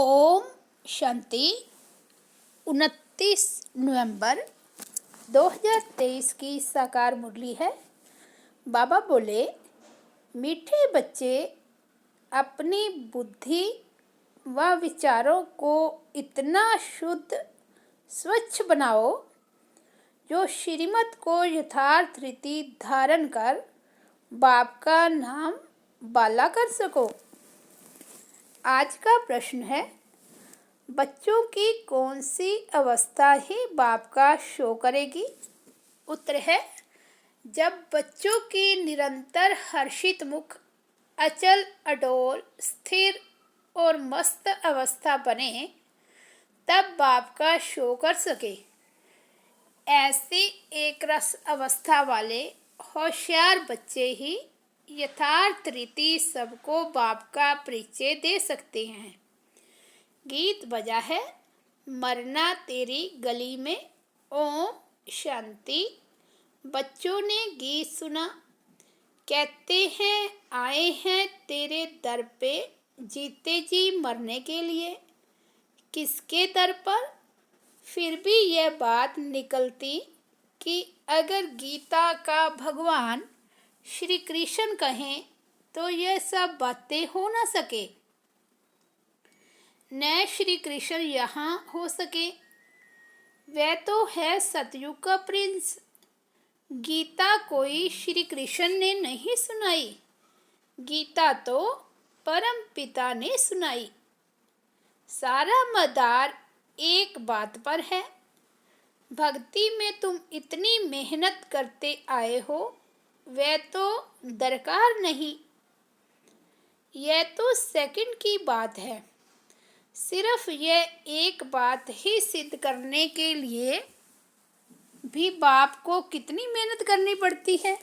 ओम शांति। 29 नवंबर 2023 की साकार मुरली है। बाबा बोले, मीठे बच्चे अपनी बुद्धि व विचारों को इतना शुद्ध स्वच्छ बनाओ जो श्रीमत को यथार्थ रीति धारण कर बाप का नाम बाला कर सको। आज का प्रश्न है, बच्चों की कौन सी अवस्था ही बाप का शो करेगी? उत्तर है, जब बच्चों की निरंतर हर्षित मुख अचल अडोल स्थिर और मस्त अवस्था बने, तब बाप का शो कर सके। ऐसी एक रस अवस्था वाले होशियार बच्चे ही यथार्थ रीति सबको बाप का परिचय दे सकते हैं। गीत बजा है, मरना तेरी गली में। ओम शांति। बच्चों ने गीत सुना, कहते हैं आए हैं तेरे दर पे जीते जी मरने के लिए। किसके दर पर? फिर भी यह बात निकलती कि अगर गीता का भगवान श्री कृष्ण कहें तो यह सब बातें हो न सके। न श्री कृष्ण यहाँ हो सके, वह तो है सतयुग का प्रिंस। गीता कोई श्री कृष्ण ने नहीं सुनाई, गीता तो परम पिता ने सुनाई। सारा मदार एक बात पर है, भक्ति में तुम इतनी मेहनत करते आए हो, वह तो दरकार नहीं। यह तो सेकंड की बात है। सिर्फ यह एक बात ही सिद्ध करने के लिए भी बाप को कितनी मेहनत करनी पड़ती है,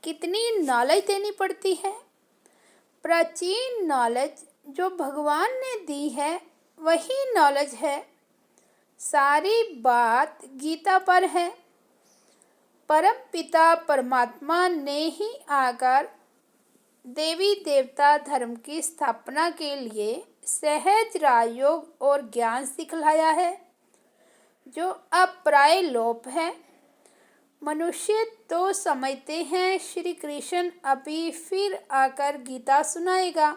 कितनी नॉलेज देनी पड़ती है। प्राचीन नॉलेज जो भगवान ने दी है वही नॉलेज है। सारी बात गीता पर है। परम पिता परमात्मा ने ही आकर देवी देवता धर्म की स्थापना के लिए सहज राजयोग और ज्ञान सिखलाया है, जो अब प्राय लोप है। मनुष्य तो समझते हैं श्री कृष्ण अभी फिर आकर गीता सुनाएगा,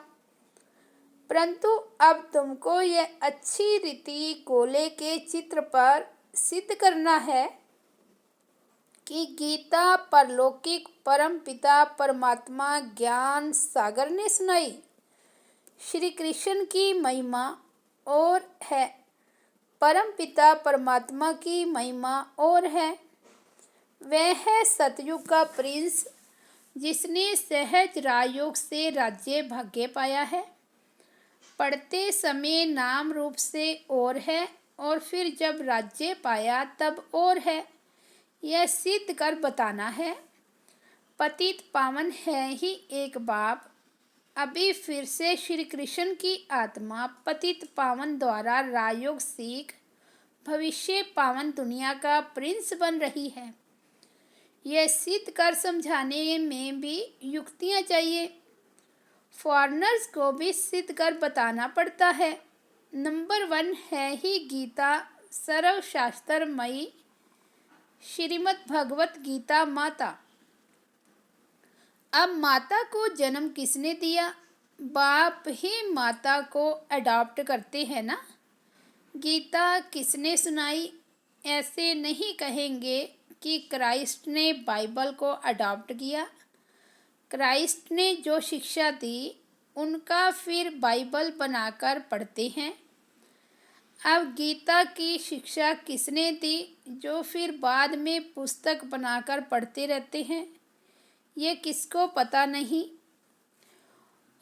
परंतु अब तुमको यह अच्छी रीति गोले के चित्र पर सिद्ध करना है कि गीता परलौकिक परम पिता परमात्मा ज्ञान सागर ने सुनाई। श्री कृष्ण की महिमा और है, परम पिता परमात्मा की महिमा और है। वह है सतयुग का प्रिंस, जिसने सहज राजयोग से राज्य भाग्य पाया है। पढ़ते समय नाम रूप से और है, और फिर जब राज्य पाया तब और है। यह सिद्ध कर बताना है। पतित पावन है ही एक बाप। अभी फिर से श्री कृष्ण की आत्मा पतित पावन द्वारा राजयोग सीख भविष्य पावन दुनिया का प्रिंस बन रही है। यह सिद्ध कर समझाने में भी युक्तियाँ चाहिए। फॉरेनर्स को भी सिद्ध कर बताना पड़ता है। नंबर 1 है ही गीता सर्वशास्त्रमयी श्रीमद् भगवत गीता माता। अब माता को जन्म किसने दिया? बाप ही माता को अडॉप्ट करते हैं ना। गीता किसने सुनाई? ऐसे नहीं कहेंगे कि क्राइस्ट ने बाइबल को अडॉप्ट किया। क्राइस्ट ने जो शिक्षा दी उनका फिर बाइबल बनाकर पढ़ते हैं। अब गीता की शिक्षा किसने दी जो फिर बाद में पुस्तक बनाकर पढ़ते रहते हैं? ये किसको पता नहीं।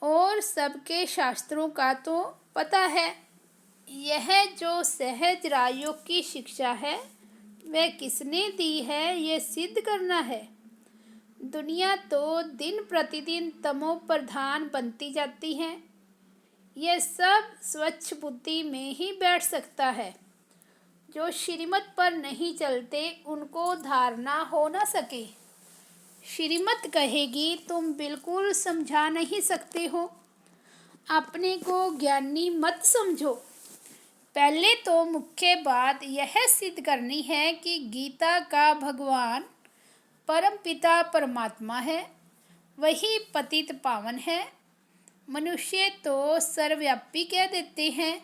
और सबके शास्त्रों का तो पता है। यह जो सहज राजयोग की शिक्षा है वह किसने दी है, ये सिद्ध करना है। दुनिया तो दिन प्रतिदिन तमो प्रधान बनती जाती है। यह सब स्वच्छ बुद्धि में ही बैठ सकता है। जो श्रीमत पर नहीं चलते उनको धारणा हो न सके। श्रीमत कहेगी तुम बिल्कुल समझा नहीं सकते हो। अपने को ज्ञानी मत समझो। पहले तो मुख्य बात यह सिद्ध करनी है कि गीता का भगवान परमपिता परमात्मा है, वही पतित पावन है। मनुष्य तो सर्वव्यापी कह देते हैं,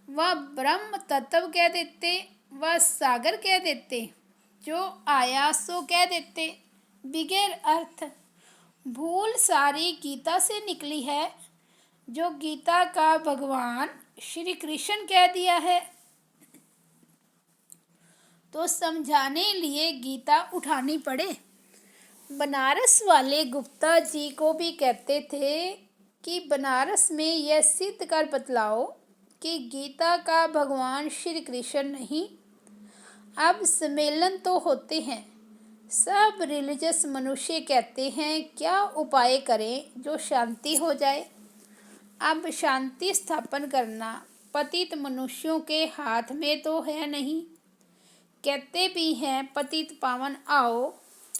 वह ब्रह्म तत्व कह देते, वह सागर कह देते, जो आया सो कह देते, बिगैर अर्थ। भूल सारी गीता से निकली है, जो गीता का भगवान श्री कृष्ण कह दिया है। तो समझाने लिए गीता उठानी पड़े। बनारस वाले गुप्ता जी को भी कहते थे कि बनारस में यह सिद्ध कर बतलाओ कि गीता का भगवान श्री कृष्ण नहीं। अब सम्मेलन तो होते हैं, सब रिलीजियस मनुष्य कहते हैं क्या उपाय करें जो शांति हो जाए। अब शांति स्थापन करना पतित मनुष्यों के हाथ में तो है नहीं। कहते भी हैं पतित पावन आओ,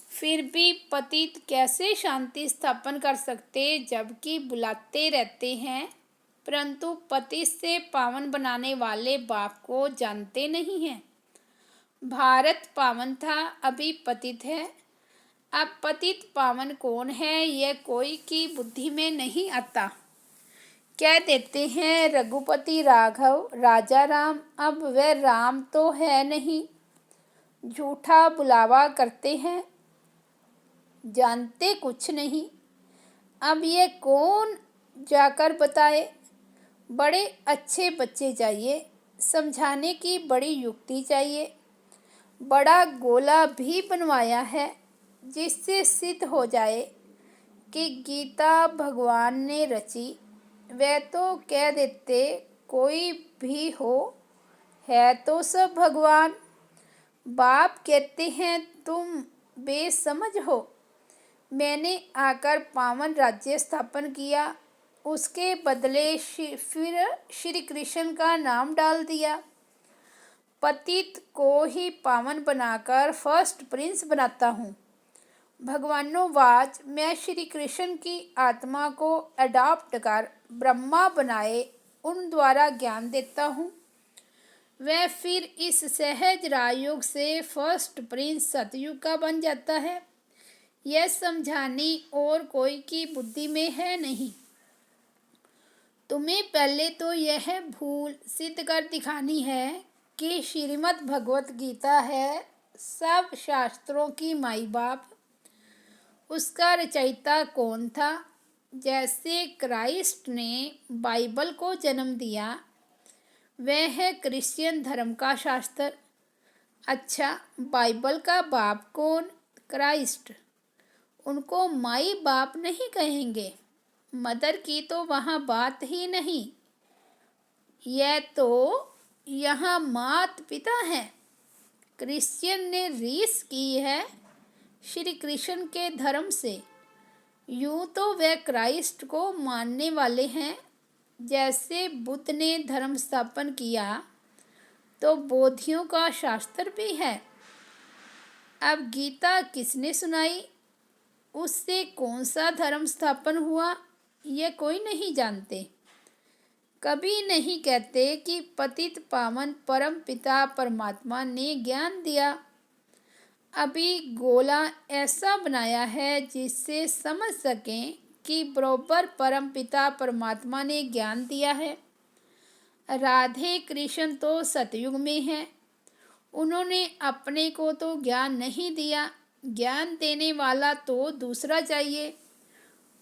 फिर भी पतित कैसे शांति स्थापन कर सकते, जबकि बुलाते रहते हैं, परंतु पतित से पावन बनाने वाले बाप को जानते नहीं हैं। भारत पावन था, अभी पतित है। अब पतित पावन कौन है यह कोई की बुद्धि में नहीं आता। कह देते हैं रघुपति राघव राजा राम, अब वह राम तो है नहीं। झूठा बुलावा करते हैं, जानते कुछ नहीं। अब ये कौन जाकर बताए। बड़े अच्छे बच्चे चाहिए, समझाने की बड़ी युक्ति चाहिए। बड़ा गोला भी बनवाया है, जिससे सिद्ध हो जाए कि गीता भगवान ने रची। वह तो कह देते कोई भी हो, है तो सब भगवान। बाप कहते हैं तुम बेसमझ हो। मैंने आकर पावन राज्य स्थापन किया, उसके बदले फिर श्री कृष्ण का नाम डाल दिया। पतित को ही पावन बनाकर फर्स्ट प्रिंस बनाता हूँ। भगवानोवाच, मैं श्री कृष्ण की आत्मा को अडॉप्ट कर ब्रह्मा बनाए उन द्वारा ज्ञान देता हूँ। वह फिर इस सहज राजयोग से फर्स्ट प्रिंस सतयुग का बन जाता है। यह समझानी और कोई की बुद्धि में है नहीं। तुम्हें पहले तो यह भूल सिद्ध कर दिखानी है कि श्रीमद् भगवत गीता है सब शास्त्रों की माई बाप। उसका रचयिता कौन था। जैसे क्राइस्ट ने बाइबल को जन्म दिया, वह है क्रिश्चियन धर्म का शास्त्र। अच्छा, बाइबल का बाप कौन? क्राइस्ट। उनको माई बाप नहीं कहेंगे, मदर की तो वहाँ बात ही नहीं। यह तो यहाँ मात पिता हैं। क्रिश्चियन ने रीस की है श्री कृष्ण के धर्म से। यूँ तो वे क्राइस्ट को मानने वाले हैं। जैसे बुद्ध ने धर्म स्थापन किया, तो बोधियों का शास्त्र भी है। अब गीता किसने सुनाई, उससे कौन सा धर्म स्थापन हुआ, यह कोई नहीं जानते। कभी नहीं कहते कि पतित पावन परम पिता परमात्मा ने ज्ञान दिया। अभी गोला ऐसा बनाया है जिससे समझ सकें कि बरोबर परम पिता परमात्मा ने ज्ञान दिया है। राधे कृष्ण तो सतयुग में हैं, उन्होंने अपने को तो ज्ञान नहीं दिया। ज्ञान देने वाला तो दूसरा चाहिए,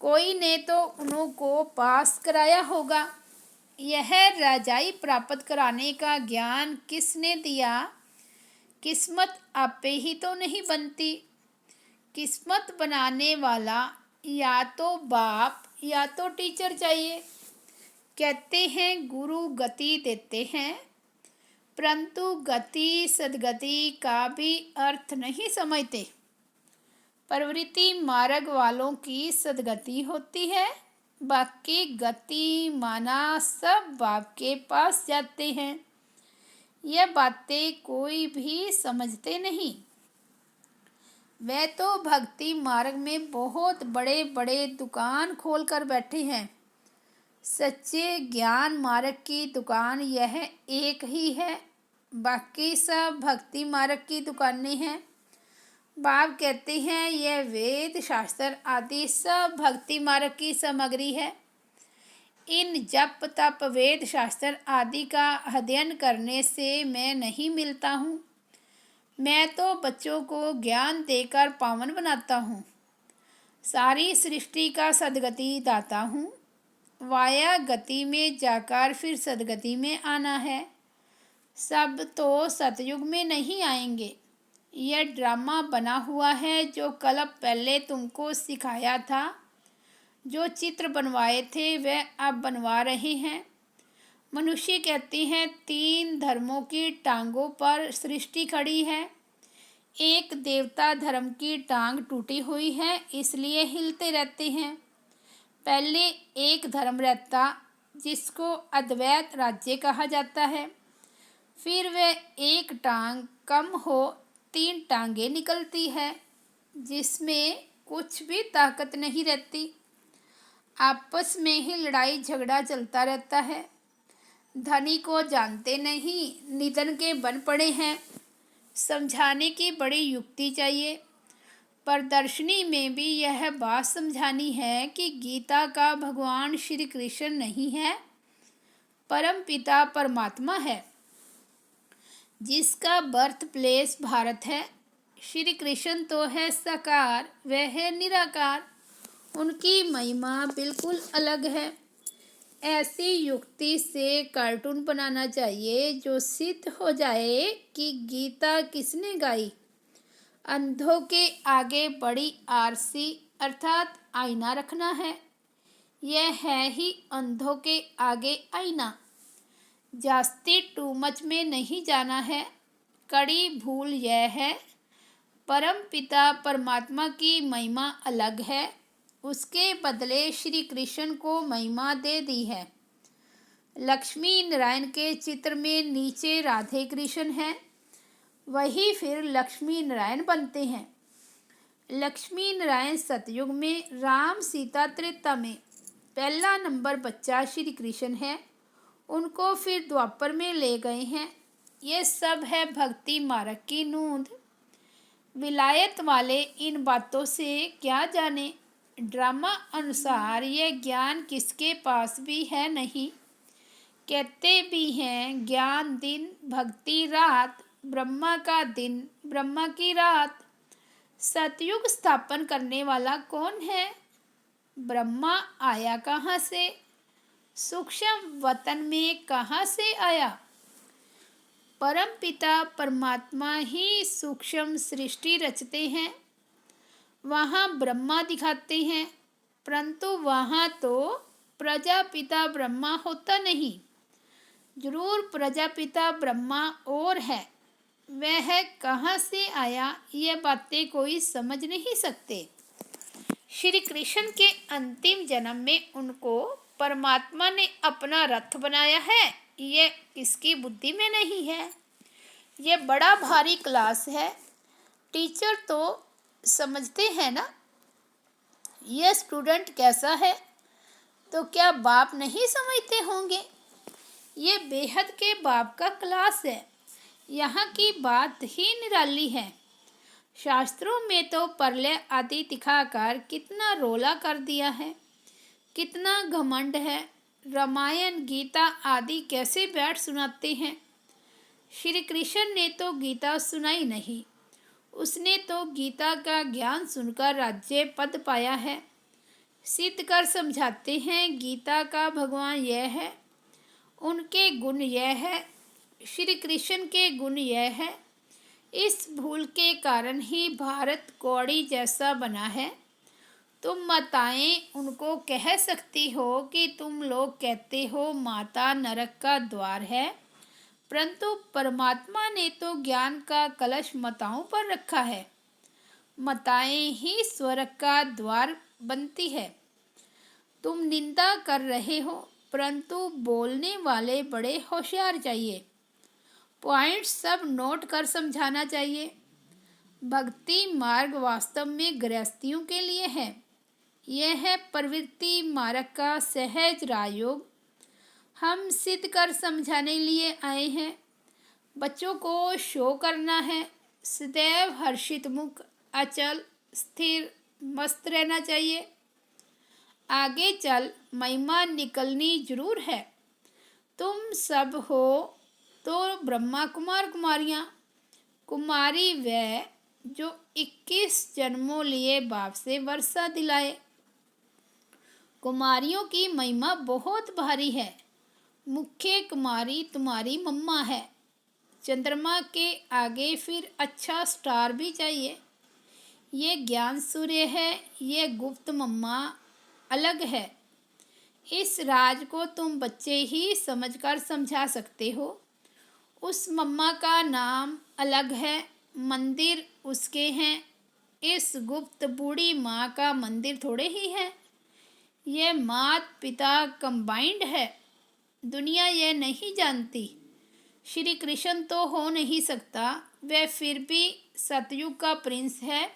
कोई ने तो उनको पास कराया होगा। यह राजाई प्राप्त कराने का ज्ञान किसने दिया। किस्मत आपे ही तो नहीं बनती। किस्मत बनाने वाला या तो बाप या तो टीचर चाहिए। कहते हैं गुरु गति देते हैं, परंतु गति सदगति का भी अर्थ नहीं समझते। प्रवृत्ति मार्ग वालों की सदगति होती है, बाकी गति माना सब बाप के पास जाते हैं। यह बातें कोई भी समझते नहीं। वे तो भक्ति मार्ग में बहुत बड़े बड़े दुकान खोल कर बैठे हैं। सच्चे ज्ञान मार्ग की दुकान यह एक ही है, बाकी सब भक्ति मार्ग की दुकानें हैं। बाब कहते हैं यह वेद शास्त्र आदि सब भक्ति मार्ग की सामग्री है। इन जप तप वेद शास्त्र आदि का अध्ययन करने से मैं नहीं मिलता हूँ। मैं तो बच्चों को ज्ञान देकर पावन बनाता हूँ। सारी सृष्टि का सदगति दाता हूँ। वाया गति में जाकर फिर सदगति में आना है। सब तो सतयुग में नहीं आएंगे। यह ड्रामा बना हुआ है जो कल्प पहले तुमको सिखाया था। जो चित्र बनवाए थे वह अब बनवा रहे हैं। मनुष्य कहते हैं 3 धर्मों की टांगों पर सृष्टि खड़ी है। एक देवता धर्म की टांग टूटी हुई है, इसलिए हिलते रहते हैं। पहले एक धर्म रहता जिसको अद्वैत राज्य कहा जाता है। फिर वह एक टांग कम हो 3 टांगें निकलती है, जिसमें कुछ भी ताकत नहीं रहती। आपस में ही लड़ाई झगड़ा चलता रहता है। धनी को जानते नहीं, निधन के बन पड़े हैं। समझाने की बड़ी युक्ति चाहिए। प्रदर्शनी में भी यह बात समझानी है कि गीता का भगवान श्री कृष्ण नहीं है, परम पिता परमात्मा है, जिसका बर्थ प्लेस भारत है। श्री कृष्ण तो है साकार, वह है निराकार। उनकी महिमा बिल्कुल अलग है। ऐसी युक्ति से कार्टून बनाना चाहिए जो सिद्ध हो जाए कि गीता किसने गाई। अंधों के आगे बड़ी आरसी अर्थात आईना रखना है। यह है ही अंधों के आगे आईना। जास्ती टू मच में नहीं जाना है। कड़ी भूल यह है, परम पिता परमात्मा की महिमा अलग है, उसके बदले श्री कृष्ण को महिमा दे दी है। लक्ष्मी नारायण के चित्र में नीचे राधे कृष्ण हैं, वही फिर लक्ष्मी नारायण बनते हैं। लक्ष्मी नारायण सतयुग में, राम सीता त्रेता में। पहला नंबर बच्चा श्री कृष्ण है, उनको फिर द्वापर में ले गए हैं। ये सब है भक्ति मार्ग की नूंद। विलायत वाले इन बातों से क्या जाने। ड्रामा अनुसार यह ज्ञान किसके पास भी है नहीं। कहते भी हैं ज्ञान दिन भक्ति रात, ब्रह्मा का दिन ब्रह्मा की रात। सतयुग स्थापन करने वाला कौन है? ब्रह्मा आया कहाँ से? सूक्ष्म वतन में कहाँ से आया? परम पिता परमात्मा ही सूक्ष्म सृष्टि रचते हैं। वहाँ ब्रह्मा दिखाते हैं, परंतु वहाँ तो प्रजापिता ब्रह्मा होता नहीं। जरूर प्रजापिता ब्रह्मा और है, वह कहाँ से आया ये बातें कोई समझ नहीं सकते। श्री कृष्ण के अंतिम जन्म में उनको परमात्मा ने अपना रथ बनाया है, ये किसकी बुद्धि में नहीं है। ये बड़ा भारी क्लास है। टीचर तो समझते हैं ना यह स्टूडेंट कैसा है, तो क्या बाप नहीं समझते होंगे। ये बेहद के बाप का क्लास है। यहाँ की बात ही निराली है। शास्त्रों में तो प्रलय आदि दिखाकर कितना रोला कर दिया है, कितना घमंड है। रामायण गीता आदि कैसे बैठ सुनाते हैं। श्री कृष्ण ने तो गीता सुनाई नहीं, उसने तो गीता का ज्ञान सुनकर राज्य पद पाया है। सिद्ध कर समझाते हैं गीता का भगवान यह है, उनके गुण यह है, श्री कृष्ण के गुण यह है। इस भूल के कारण ही भारत कौड़ी जैसा बना है। तुम माताएं उनको कह सकती हो कि तुम लोग कहते हो माता नरक का द्वार है, परंतु परमात्मा ने तो ज्ञान का कलश माताओं पर रखा है। माताएं ही स्वर्ग का द्वार बनती है। तुम निंदा कर रहे हो, परंतु बोलने वाले बड़े होशियार चाहिए। पॉइंट सब नोट कर समझाना चाहिए। भक्ति मार्ग वास्तव में गृहस्थियों के लिए है। यह है प्रवृत्ति मार्ग का सहज राजयोग। हम सिद्ध कर समझाने लिए आए हैं। बच्चों को शो करना है। सदैव हर्षित मुख, अचल, स्थिर, मस्त रहना चाहिए। आगे चल महिमा निकलनी जरूर है। तुम सब हो तो ब्रह्मा कुमार कुमारियाँ। कुमारी वह जो 21 जन्मों लिए बाप से वर्षा दिलाए। कुमारियों की महिमा बहुत भारी है। मुख्य कुमारी तुम्हारी मम्मा है। चंद्रमा के आगे फिर अच्छा स्टार भी चाहिए। ये ज्ञान सूर्य है, ये गुप्त मम्मा अलग है। इस राज को तुम बच्चे ही समझकर समझा सकते हो। उस मम्मा का नाम अलग है, मंदिर उसके हैं। इस गुप्त बूढ़ी माँ का मंदिर थोड़े ही है। ये मात पिता कंबाइंड है। दुनिया यह नहीं जानती। श्री कृष्ण तो हो नहीं सकता, वह फिर भी सतयुग का प्रिंस है।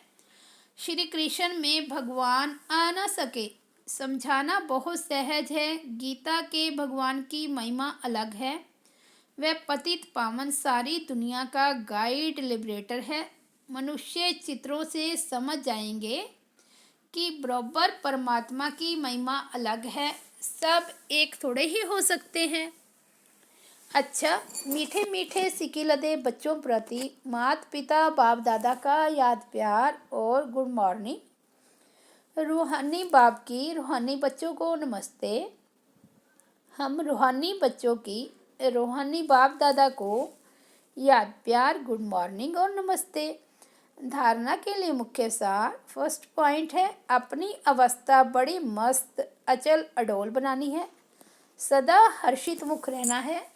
श्री कृष्ण में भगवान आ न सके। समझाना बहुत सहज है। गीता के भगवान की महिमा अलग है। वह पतित पावन सारी दुनिया का गाइड लिबरेटर है। मनुष्य चित्रों से समझ जाएंगे कि बराबर परमात्मा की महिमा अलग है। सब एक थोड़े ही हो सकते हैं। अच्छा, मीठे मीठे सिकिलदे बच्चों प्रति माता पिता बाप दादा का याद प्यार और गुड मॉर्निंग। रूहानी बाप की रूहानी बच्चों को नमस्ते। हम रूहानी बच्चों की रूहानी बाप दादा को याद प्यार, गुड मॉर्निंग और नमस्ते। धारणा के लिए मुख्य सार। फर्स्ट पॉइंट है अपनी अवस्था बड़ी मस्त, अचल, अडोल बनानी है। सदा हर्षित मुख रहना है।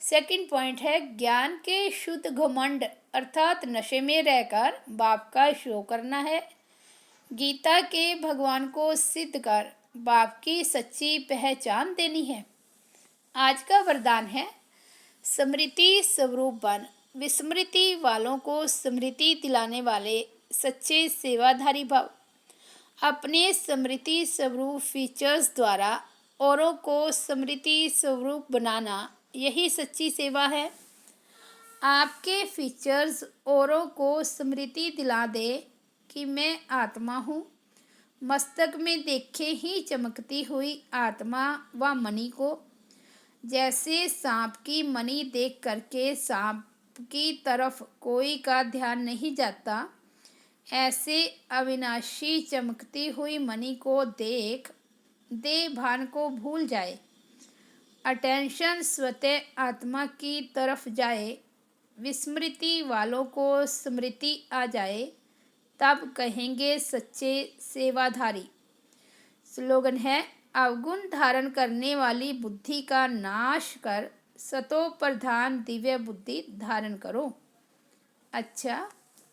सेकंड पॉइंट है ज्ञान के शुद्ध घमंड अर्थात नशे में रहकर बाप का शो करना है। गीता के भगवान को सिद्ध कर बाप की सच्ची पहचान देनी है। आज का वरदान है स्मृति स्वरूप बन। विस्मृति वालों को स्मृति दिलाने वाले सच्चे सेवाधारी भव। अपने स्मृति स्वरूप फीचर्स द्वारा औरों को स्मृति स्वरूप बनाना, यही सच्ची सेवा है। आपके फीचर्स औरों को स्मृति दिला दे कि मैं आत्मा हूँ। मस्तक में देखे ही चमकती हुई आत्मा व मणि को। जैसे सांप की मणि देख करके सांप की तरफ कोई का ध्यान नहीं जाता, ऐसे अविनाशी चमकती हुई मणि को देख देह भान को भूल जाए। अटेंशन स्वतः आत्मा की तरफ जाए। विस्मृति वालों को स्मृति आ जाए, तब कहेंगे सच्चे सेवाधारी। स्लोगन है अवगुण धारण करने वाली बुद्धि का नाश कर सतो प्रधान दिव्य बुद्धि धारण करो। अच्छा,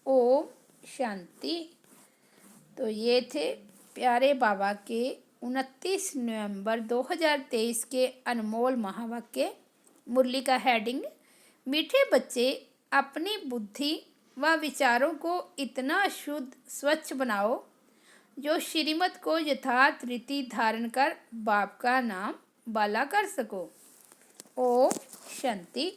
ओम शांति। तो ये थे प्यारे बाबा के 29 नवंबर 2023 के अनमोल महावाक्य। मुरली का हेडिंग, मीठे बच्चे अपनी बुद्धि व विचारों को इतना शुद्ध स्वच्छ बनाओ जो श्रीमत को यथार्थ रीति धारण कर बाप का नाम बाला कर सको। ओम शांति।